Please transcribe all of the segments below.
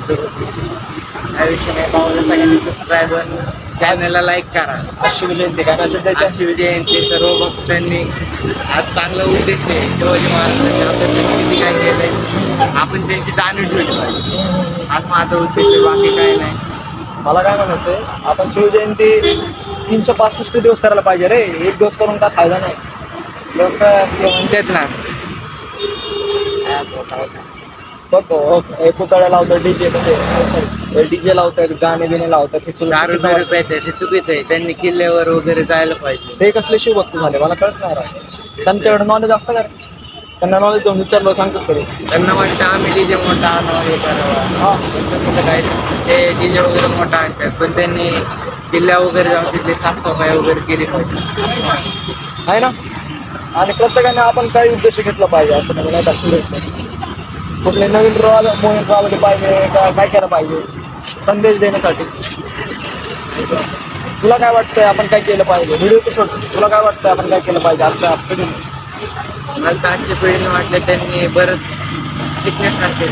त्या विषयी नाही पाहून सगळ्यांनी सबस्क्राईबर चॅनलला लाईक करा. अश्विनी जयंती काय मेसेज द्यायचा? शिवजयंती सर्व भक्तांनी आज चांगला उद्देश आहे शिवाजी महाराजांच्या आपल्याला किती काय केलंय आपण त्यांची जाणीव ठेवली पाहिजे. आज माझा उद्देश आहे, बाकी काय नाही. मला काय म्हणायचंय, आपण शिवजयंती 365 दिवस करायला पाहिजे रे. एक दिवस करून काय फायदा नाही. लोक ते म्हणतात ना बघ हे पुतळ्या लावतात डीजे म्हणजे डीजे लावतात, गाणे बिणे लावतात, दारू बिरू प्यायचे ते चुकीचं आहे. त्यांनी किल्ल्यावर वगैरे जायला पाहिजे. ते कसले शिवभक्त झाले मला कळत नाही राव. त्यांच्याकडे नॉलेज असतं का? त्यांना नॉलेज देऊन विचारलं सांगतात तरी. त्यांना वाटतं आम्ही डीजे मोठा आणावं हे करावं. हा तसं काय ते डीजे वगैरे मोठा आणतात, पण त्यांनी किल्ल्या वगैरे जाऊन तिथली साफसफाई वगैरे केली पाहिजे आहे ना. आणि प्रत्येकाने आपण काही उद्देश घेतला पाहिजे असं म्हणजे नाही का स्टुडंट कुठले नवीन मोहीम राबवली पाहिजे का काय केलं पाहिजे संदेश देण्यासाठी. तुला काय वाटतंय आपण काय केलं पाहिजे? व्हिडिओ तर सोड. तुला काय वाटतंय आपण काय केलं पाहिजे आजच्या पिढीने? मला तर आजच्या पिढीने वाटलं त्यांनी बरंच शिकण्यासारखे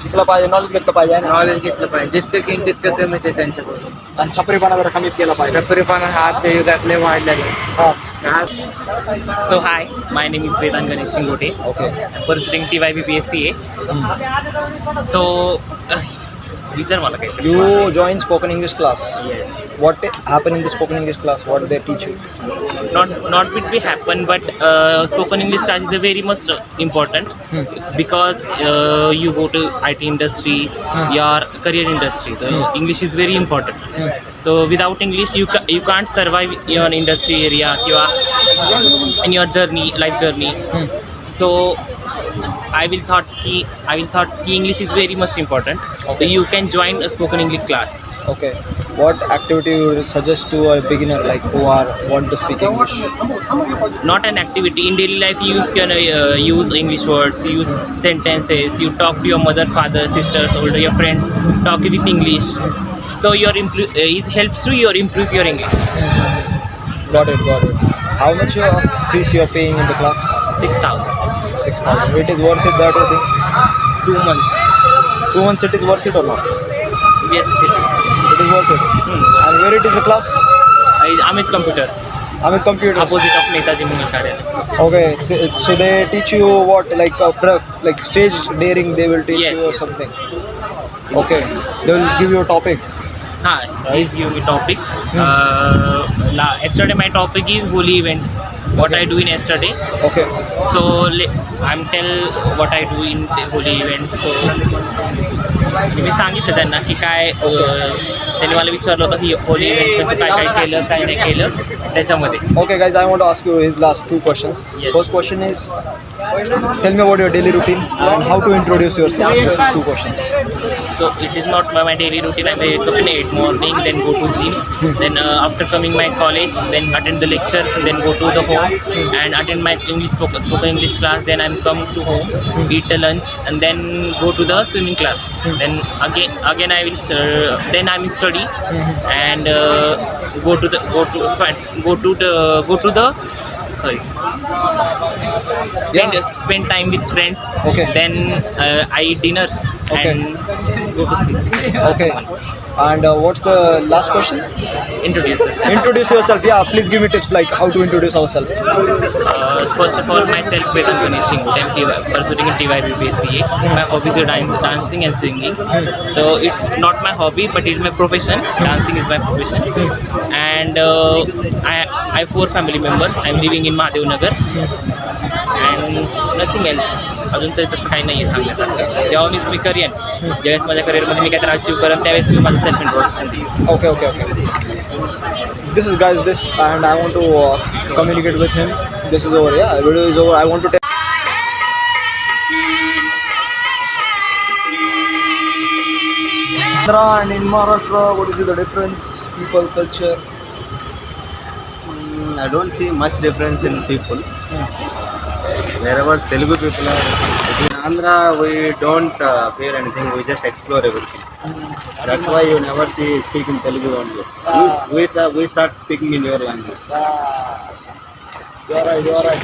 शिकलं पाहिजे, नॉलेज घेतलं पाहिजे ना. नॉलेज घेतलं पाहिजे. जितकं घेईन तितकं कमीच आहे त्यांच्याकडून. आणि छपरीपणा जरा कमीत केला पाहिजे. छपरीपणा हा आजच्या युगातले वाढलेले हा आज So hi, my name is Vedant Ganesh Shingote. Okay. I'm pursuing TYBPSCA. So, विचार मला काय? You join spoken English class. Yes. What happened in the spoken English class? What they teach you? Not will be happen, but spoken English class is a very much important because you go to IT industry, your career industry. The English is very important. So without English, you can't survive in your industry area, in your journey, life journey. So I will thought ki English is very much important. Okay. So you can join a spoken English class. Okay. What activity you would suggest to a beginner like who want to speak English? Not an activity in daily life. You can use English words, use sentences. You talk to your mother, father, sisters, older your friends. Talk with English. So your it helps to improve your English. Got it. How much fees you are paying in the class? 6,000. 6,000. It is worth it that you think? 2 months. 2 months it is worth it or not? Yes. It is worth it. And where it is the class? Amit Computers. Amit Computers. Opposite of Netaji Mungal Karyalayah. Okay. So they teach you what like stage daring they will teach Yes, you or yes, something. Okay. They will give you a topic. Please give me topic. Yesterday my topic is holy event. What I do in yesterday. Okay. So I'm tell what I do in the holy event. So मी सांगितलं त्यांना की काय त्यांनी मला विचारलं होतं की Holy event काय काय केलं काय नाही केलं त्याच्यामध्ये. Okay, guys, I want to ask you his last 2 questions. Yes. First question is, tell me about your daily routine and how to introduce yourself. This is 2 questions. So it is not my daily routine. I wake up in 8 morning, then go to gym, then after coming my college, then attend the lectures, then go to the home and attend my spoken English class. Then I'm come to home, eat the lunch, and then go to the swimming class. Then again I will then I will study and go to the sorry. Spend time with friends. Okay. Then I eat dinner and go to sleep. Okay. And what's the last question? Introduce yourself. Introduce yourself. Yeah, please give me tips like how to introduce ourselves. First of all, myself, Vedant Ganesh Shingote. I'm pursuing in TYBPSCA. My hobbies are dancing and singing. So it's not my hobby, but it's my profession. Dancing is my profession. And I have 4 family members. I'm living in Mahadev Nagar. And nothing else. अजून तरी तसं काही नाही आहे सांगण्यासारखं. जेव्हा मी करेन, ज्यावेळेस माझ्या करिअरमध्ये मी काहीतरी अचीव करेन त्यावेळेस मी माझं सेल्फ इंट्रोडक्शन देईन. Okay. This is guys this and I want to communicate with him. This is over. Yeah, video is over. I want to tell. Andhra and in Maharashtra, what is the difference? People, culture. I don't see much difference in people. Wherever Telugu people are, in Andhra we don't fear anything. We just explore everything. That's why you never see speaking Telugu only. We start speaking in your language. You're right, you're right.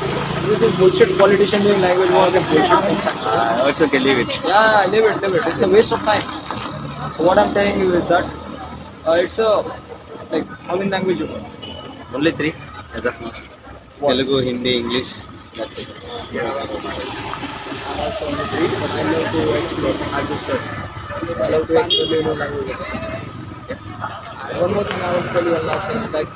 This is bullshit politician doing language war against bullshit things actually. It's okay, leave it. Yeah, leave it, leave it. It's a waste of time. So what I'm telling you is that it's a like how many language you know? Only 3 as of now. What? Telugu, Hindi, English. That's it. I'm also only three, but I love to explore, as you said. I love to explore new languages. One more thing I want to tell you one last thing is like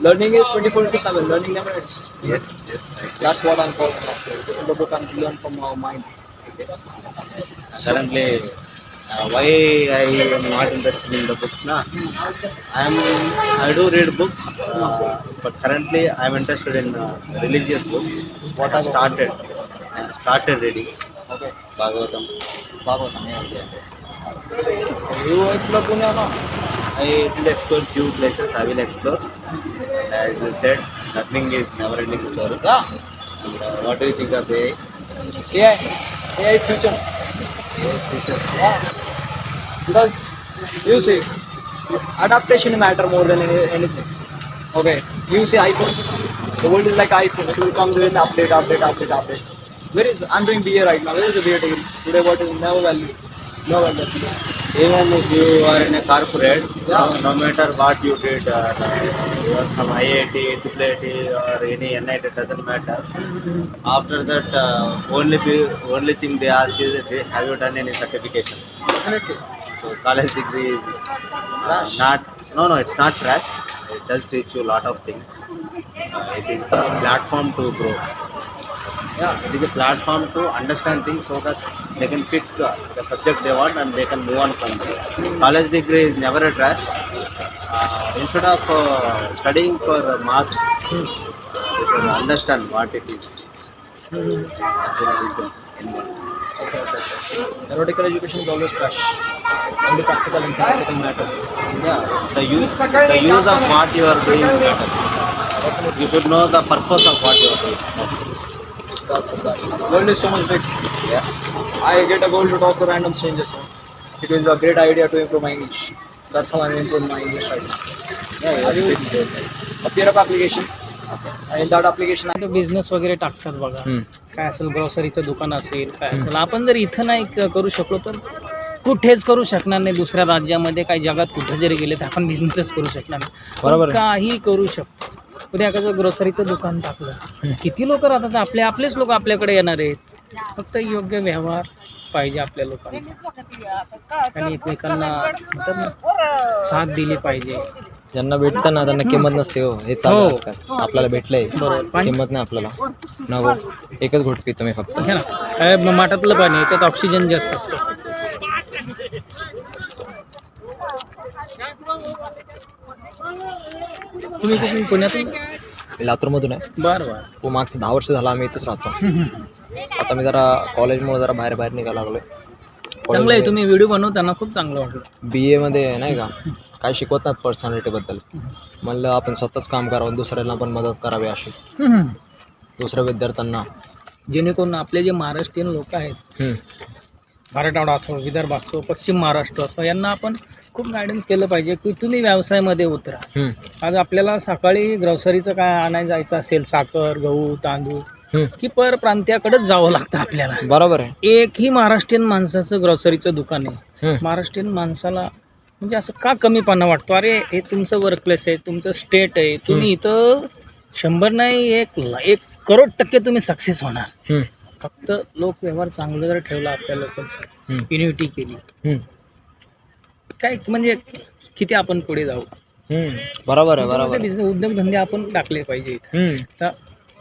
learning is 24/7. Learning never ends. Yes, yes. That's what I'm calling actually. This is the book I'm learn from our mind. Currently, why I am not interested in the books now? I do read books, but currently I am interested in religious books. What I started reading Okay. Bhagavatam. Bhagavatam, yes, yes, yes. You explore Pune or not? I will explore few places. I will explore. As you said, nothing is never-ending story. Yeah. And, what do you think of AI? AI. AI is future. Yeah. Because you see, adaptation matter more than anything. Okay. You see iPhone. The world is like iPhone. It will come with update. Where is I'm doing BA right now. Where is the BA degree? Today what is no value. No value. Even if you are in a corporate, Yeah. no matter what you did, you are from IIT, IIT or any NIT, it doesn't matter. After that, only thing they ask is, have you done any certification? Definitely. So college degree is Trash. no, it's not trash. It does teach you a lot of things. It is a platform to grow. Yeah, it is a platform to understand things so that they can pick the subject they want and they can move on from there. College degree is never a trash. Instead of studying for marks, you should understand what it is. Okay. Theoretical education is always trash. Only practical and theoretical matter. Yeah, the use of what you are doing matters. You should know the purpose of what you are doing. That's exactly. World is so much big. Yeah. I get a goal to talk to random strangers. It is a great idea to improve my English. That's how I'm improving my English right now. Yeah, Have you appear up application? And in that application, तो business वगैरे टाकतात बघा काय असेल ग्रॉसरीचं दुकान असेल काय असेल आपण जर इथं नाही करू शकलो तर कुठेच करू शकणार नाही दुसऱ्या राज्यामध्ये काही जगात कुठे जरी गेले तर आपण बिझनेसच करू शकणार नाही बरोबर. काही करू शकतो उद्या एखादं ग्रॉसरीचं दुकान टाकलं किती लोक राहतात आपलेच लोक आपल्याकडे येणार आहेत फक्त योग्य व्यवहार पाहिजे आपल्या लोकांचा आणि एकमेकांना म्हणतात ना साथ दिली पाहिजे ज्यांना भेटतं ना त्यांना किंमत नसते हो हे हो. चालू आजकाल आपल्याला भेटलंय बरोबर. पाणी- किंमत नाही आपल्याला नको एकच घोट पितो मी फक्त घ्या ना माठातलं पाणी याच्यात ऑक्सिजन जास्त असतं तुम्ही कुठून पुण्यातून लातूरमधून आहे बरं बरं हो मागचं 10 वर्ष झालं आम्ही इथंच राहतो आता मी जरा कॉलेजमुळे जरा बाहेर निघायला लागलोय चांगलं आहे तुम्ही व्हिडिओ बनवताना खूप चांगलं वाटलं BA मध्ये नाही का काय शिकवत नाहीत पर्सनॅलिटीबद्दल म्हणलं आपण स्वतःच काम करावं दुसऱ्यांना पण मदत करावी अशी दुसऱ्या विद्यार्थ्यांना जेणेकरून आपले जे महाराष्ट्रीयन लोक आहेत मराठवाडा असो विदर्भ असो पश्चिम महाराष्ट्र असो यांना आपण खूप गायडन्स केलं पाहिजे की तुम्ही व्यवसायामध्ये उतरा आज आपल्याला सकाळी ग्रॉसरीचं काय आणायला जायचं असेल साखर गहू तांदूळ की परप्रांत्याकडेच जावं लागतं आपल्याला बरोबर आहे एकही महाराष्ट्रीयन माणसाचं ग्रॉसरीचं दुकान आहे महाराष्ट्रीयन माणसाला म्हणजे असं का कमीपणा वाटतो अरे हे तुमचं वर्कप्लेस आहे तुमचं स्टेट आहे तुम्ही इथं 100 नाही 1 करोड टक्के तुम्ही सक्सेस होणार फक्त लोक व्यवहार चांगलं जर ठेवला आपल्या लोकांचं युनिटी केली काय म्हणजे किती आपण पुढे जाऊ बरोबर आहे बरोबर बिझनेस उद्योगधंदे आपण टाकले पाहिजे इथं तर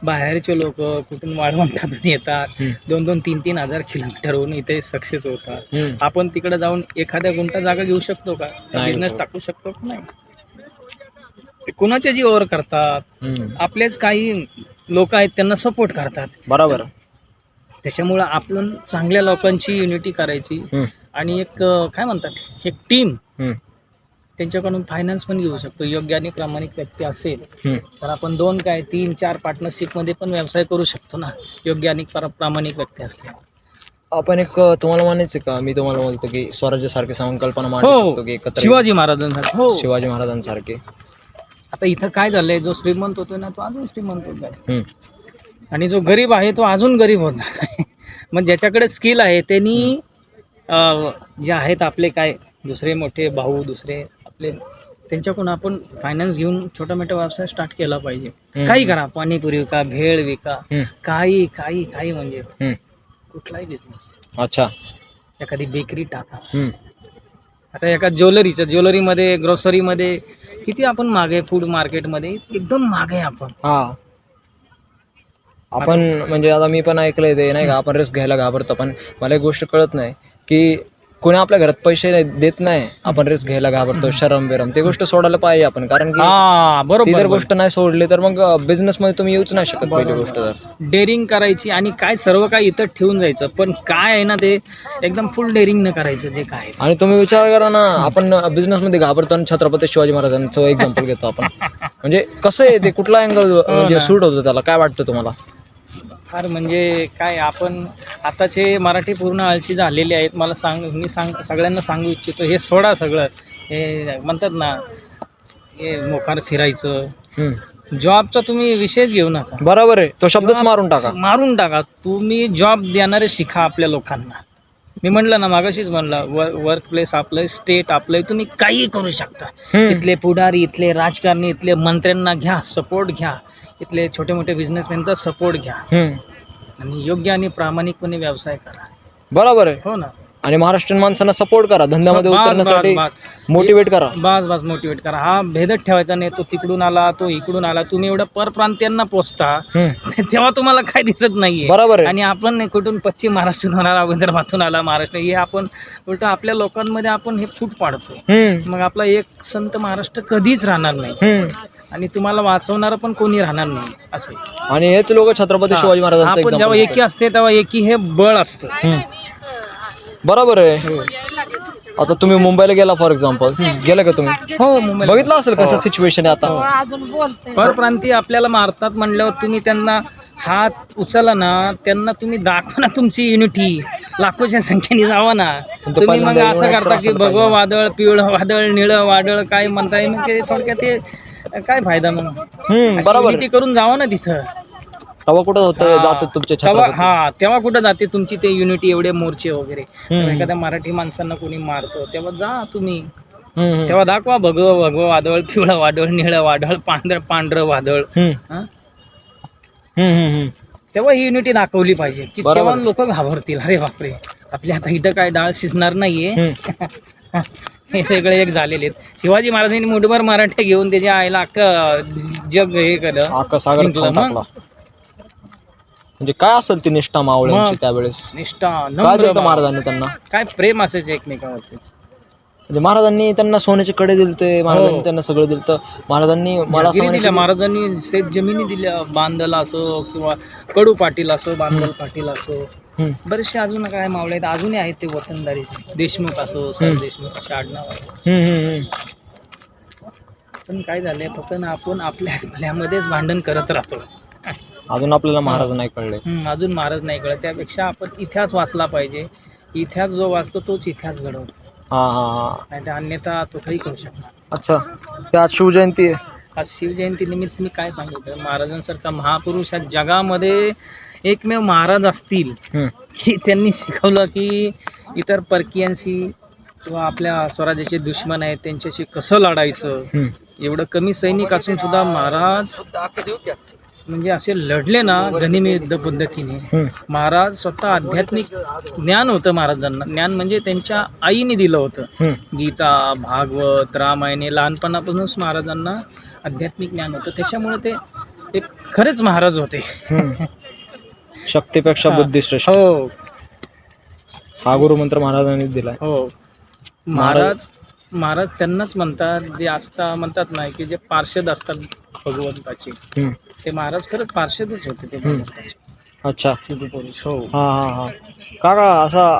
बाहेरचे लोक कुठून वाळवंटातून येतात 2-2, 3-3 हजार किलोमीटरहून इथे सक्सेस होतात आपण तिकडे जाऊन एखाद्या गुंठा जागा घेऊ शकतो का बिझनेस टाकू शकतो का नाही ते कुणाच्या जीवावर करतात आपलेच काही लोक आहेत त्यांना सपोर्ट करतात बरोबर त्याच्यामुळं आपण चांगल्या लोकांची युनिटी करायची आणि एक काय म्हणतात एक टीम त्यांच्याकडून फायनान्स पण घेऊ शकतो योग्य आणि प्रामाणिक व्यक्ती असेल तर आपण 2 काय 3-4 पार्टनरशिपमध्ये पण व्यवसाय करू शकतो ना योग्य आणि प्रामाणिक व्यक्ती असले आपण एक तुम्हाला म्हणायचं का मी तुम्हाला बोलतो की स्वराज्यासारखी संकल्पना मांडू शकतो की एकत्र शिवाजी महाराजांसारखे शिवाजी महाराजांसारखे आता इथं काय झालंय, जो श्रीमंत होतोय ना तो अजून श्रीमंत होत आहे हम्म. आणि जो गरीब आहे तो अजून गरीब होत जात आहे. मग ज्याच्याकडे स्किल आहे त्यांनी जे आहेत आपले काय दुसरे मोठे भाऊ दुसरे आपले, त्यांच्याकडून आपण फायनान्स घेऊन छोटा मोठा व्यवसाय स्टार्ट केला पाहिजे. काही करा, पाणीपुरी विका, भेळ विका, काही काही काही म्हणजे कुठलाही बिझनेस. अच्छा. एखादी बेकरी टाका. आता एका ज्वेलरीमध्ये ग्रोसरीमध्ये किती आपण मागे, फूड मार्केटमध्ये एकदम मागे आपण. हा, आपण म्हणजे आता मी पण ऐकलंय ते नाही का, आपण रिस्क घ्यायला घाबरतो. पण मला एक गोष्ट कळत नाही की कोणी आपल्या घरात पैसे देत नाही, आपण रिस्क घ्यायला घाबरतो, शरम बिरम, ती गोष्ट सोडायला पाहिजे आपण. कारण की ती जर गोष्ट नाही सोडली तर मग बिझनेस मध्ये तुम्ही येऊच नाही शकत. पहिली गोष्ट तर डेअरिंग करायची आणि काय सर्व काही इथं ठेवून जायचं, पण काय आहे ना ते एकदम फुल डेअरिंग न करायचं जे काय. आणि तुम्ही विचार करा ना, आपण बिझनेस मध्ये घाबरतो आणि छत्रपती शिवाजी महाराजांचं एक्झाम्पल घेतो आपण. म्हणजे कसं आहे ते, कुठला अँगल म्हणजे सूट होतो त्याला, काय वाटतं तुम्हाला? फार म्हणजे काय, आपण आताचे मराठी पूर्ण आळशी झालेले आहेत. मला सगळ्यांना सांगू इच्छितो, हे सोडा सगळं. हे म्हणतात ना, हे मोकार फिरायचं, जॉबचा तुम्ही विषयच घेऊ नका. बरोबर आहे, तो शब्दच मारून टाका. तुम्ही जॉब देणारे शिका आपल्या लोकांना. मी म्हणलं ना, मागाशीच म्हणलं, वर्क प्लेस आपलं, स्टेट आपलं, तुम्ही काही करू शकता. इथले पुढारी, इथले राजकारणी, इथले मंत्र्यांना घ्या, सपोर्ट घ्या, इथले छोटे मोठे बिझनेसमॅनचा सपोर्ट घ्या आणि योग्य आणि प्रामाणिकपणे व्यवसाय करा. बरोबर आहे. हो ना. आणि महाराष्ट्रीयन माणसांना सपोर्ट करा, धंद्यामध्ये उतरण्यासाठी मोटिवेट करा. बस मोटिवेट करा. हा भेदच ठेवायचा नाही, तो तिकडून आला, तो इकडून आला. तुम्ही एवढं परप्रांतीयांना पोचता तेव्हा तुम्हाला काय दिसत नाहीये. बरोबर आहे. आणि आपण कुठून पश्चिम महाराष्ट्रातून आला, विदर्भातून आला, महाराष्ट्र, हे आपण उलट आपल्या लोकांमध्ये आपण हे फूट पाडतो. मग आपला एक संत महाराष्ट्र कधीच राहणार नाही आणि तुम्हाला वाचवणारं पण कोणी राहणार नाही असं. आणि हेच लोक छत्रपती शिवाजी महाराजांचं आपण जेव्हा एकी असते तेव्हा एकी हे बळ असतं. बरोबर आहे. आता तुम्ही मुंबईला गेला फॉर एक्झाम्पल, गेला का तुम्ही? हो, मुंबईला बघितलं असेल कसं सिच्युएशन आहे आता. परप्रांतीय आपल्याला मारतात म्हणल्यावर तुम्ही त्यांना हात उचला ना, त्यांना तुम्ही दाखवा ना तुमची युनिटी, लाखोच्या संख्येने जावा ना. तुम्ही मग असं करता की भगवं वादळ, पिवळं वादळ, निळं वादळ, काय म्हणताय, मग ते थोडक्यात ते काय फायदा. मग बरोबर युनिटी करून जावा ना तिथं. तेव्हा कुठं होतं जातात तुमचे तेव्हा कुठं जाते तुमची ते युनिटी, एवढे मोर्चे वगैरे. एखाद्या मराठी माणसांना कोणी मारतो तेव्हा जा तुम्ही, तेव्हा दाखवा भगवं वादळ, पिवळं वादळ, निळं वादळ, पांढरं वादळ. तेव्हा ही युनिटी दाखवली पाहिजे की तेव्हा लोक घाबरतील. अरे बापरे, आपल्या आता इथं काय डाळ शिजणार नाहीये. हे सगळे एक झालेले आहेत. शिवाजी महाराजांनी मुठभर मराठे घेऊन त्याच्या आईला अख्खं जग हे केलं. म्हणजे काय असेल ती निष्ठा मावळ्यांची त्यावेळेस, निष्ठा, काय दिलं महाराजांनी त्यांना, काय प्रेम असायचं एकमेकांवरती. म्हणजे महाराजांनी त्यांना सोन्याचे कडे दिलते, महाराजांनी त्यांना सगळं दिलं. महाराजांनी मला दिल्या, महाराजांनी शेत जमिनी दिल्या, बांधला असो किंवा कडू पाटील असो, बांधल पाटील असो, बरेचसे अजून काय मावळे आहेत, अजूनही आहेत ते वतनदारीचे. देशमुख असो, सर देशमुख असे आडनाव आहे. पण काय झालंय, फक्त ना आपण आपल्यामध्येच भांडण करत राहतो. अजून आपल्याला महाराज नाही कळले. अजून महाराज नाही कळले. त्यापेक्षा आपण इतिहास वाचला पाहिजे. इतिहास जो वाचतो तोच इतिहास घडवतो. नाही तर अन्यथा तो काही करू शकणार. अच्छा, ते आज शिवजयंती आहे. आज शिवजयंती निमित्त मी काय सांगितलं, महाराजांसारखा महापुरुष या जगामध्ये एकमेव महाराज असतील की त्यांनी शिकवलं की इतर परकीयांशी किंवा आपल्या स्वराज्याचे दुश्मन आहेत त्यांच्याशी कसं लढायचं. एवढं कमी सैनिक असून सुद्धा महाराज म्हणजे असे लढले ना गनिमी युद्ध पद्धतीने. महाराज स्वतः आध्यात्मिक ज्ञान होतं महाराजांना. ज्ञान म्हणजे त्यांच्या आईने दिलं होतं. गीता, भागवत, रामायण, लहानपणापासूनच महाराजांना आध्यात्मिक ज्ञान होतं. त्याच्यामुळे ते एक खरेच महाराज होते. शक्तीपेक्षा बुद्धी श्रेष्ठ. हो, हा गुरुमंत्र महाराजांनी दिलाय. हो. महाराज त्यांनाच म्हणतात जे म्हणतात ना की जे पार्षद असतात भगवंताचे, ते महाराज खरंच पार्षदच होते ते भगवंताचे. अच्छा. शिबू पोलीस. हो. हा हा हा. काका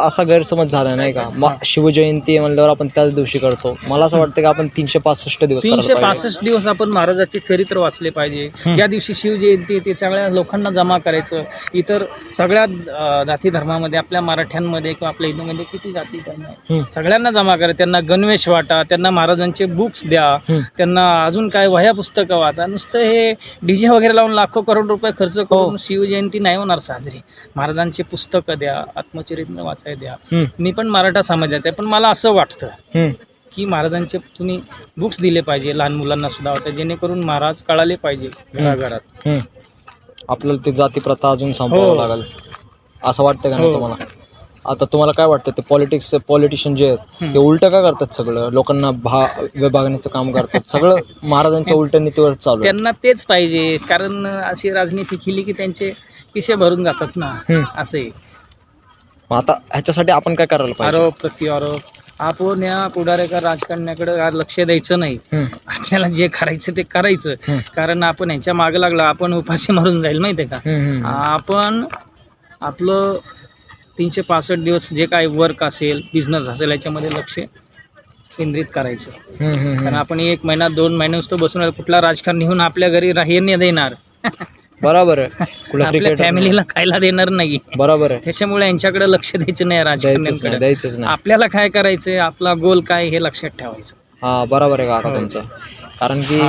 असा गैरसमज झाला नाही का शिवजयंती म्हणल्यावर आपण त्याच दिवशी करतो. मला असं वाटतं की आपण 365 दिवस करायला पाहिजे. 365 दिवस आपण महाराजाचे चरित्र वाचले पाहिजे. ज्या दिवशी शिवजयंती येते सगळ्या लोकांना जमा करायचं. इतर सगळ्या जाती धर्मामध्ये आपल्या मराठ्यांमध्ये किंवा आपल्या हिंदूमध्ये किती जाती धर्म आहे, सगळ्यांना जमा करा. त्यांना गणवेश वाटा, त्यांना महाराजांचे बुक्स द्या, त्यांना अजून काय वह्या पुस्तकं वाचा. नुसतं हे डीजे वगैरे लावून लाखो करोड रुपये खर्च करून शिवजयंती नाही होणार साजरी. महाराजांचे पुस्तकं द्या, आत्मचरित्र वाचाय द्या. मी पण मराठा समाजाचा आहे, पण मला असं वाटतं की महाराजांचे तुम्ही बुक्स दिले पाहिजे लहान मुलांना सुद्धा होते, जेणेकरून महाराज कळाले पाहिजे घराघरात. आपल्याला ते जाती प्रथा अजून संपवावं लागेल असं वाटतं का नाही तुम्हाला? आता तुम्हाला काय वाटतं ते पॉलिटिशियन जे आहेत ते उलट का करतात? सगळं लोकांना विभागण्याचं काम करतात, सगळं महाराजांच्या उलट नीतीवर चालू आहे. त्यांना तेच पाहिजे, कारण अशी राजनीती केली की त्यांचे किशे भरून जातात ना, असे. आता ह्याच्यासाठी आपण काय करायला पाहिजे? आरोप प्रत्यारोप. आपण या पुढारेकर राजकारण्याकडे लक्ष द्यायचं नाही. आपल्याला जे करायचं ते करायचं, कारण आपण यांच्या मागे लागला आपण उपाशी मारून जाईल माहितीये का. आपण आपलं 365 दिवस जे काय वर्क असेल, बिझनेस असेल, याच्यामध्ये लक्ष केंद्रित करायचं. कारण आपण 1 महिना 2 महिने नुसतं बसून कुठला राजकारणी येऊन आपल्या घरी राहिने देणार, बरोबर आहे. आपल्या फॅमिलीला खायला देणार नाही. बरोबर आहे. त्याच्यामुळे यांच्याकडे लक्ष द्यायचं नाही राजकारण्यांकडे. द्यायचंच नाही. आपल्याला काय करायचंय, आपला गोल काय हे लक्षात ठेवायचं. हा बरोबर आहे काका तुमचं. कारण की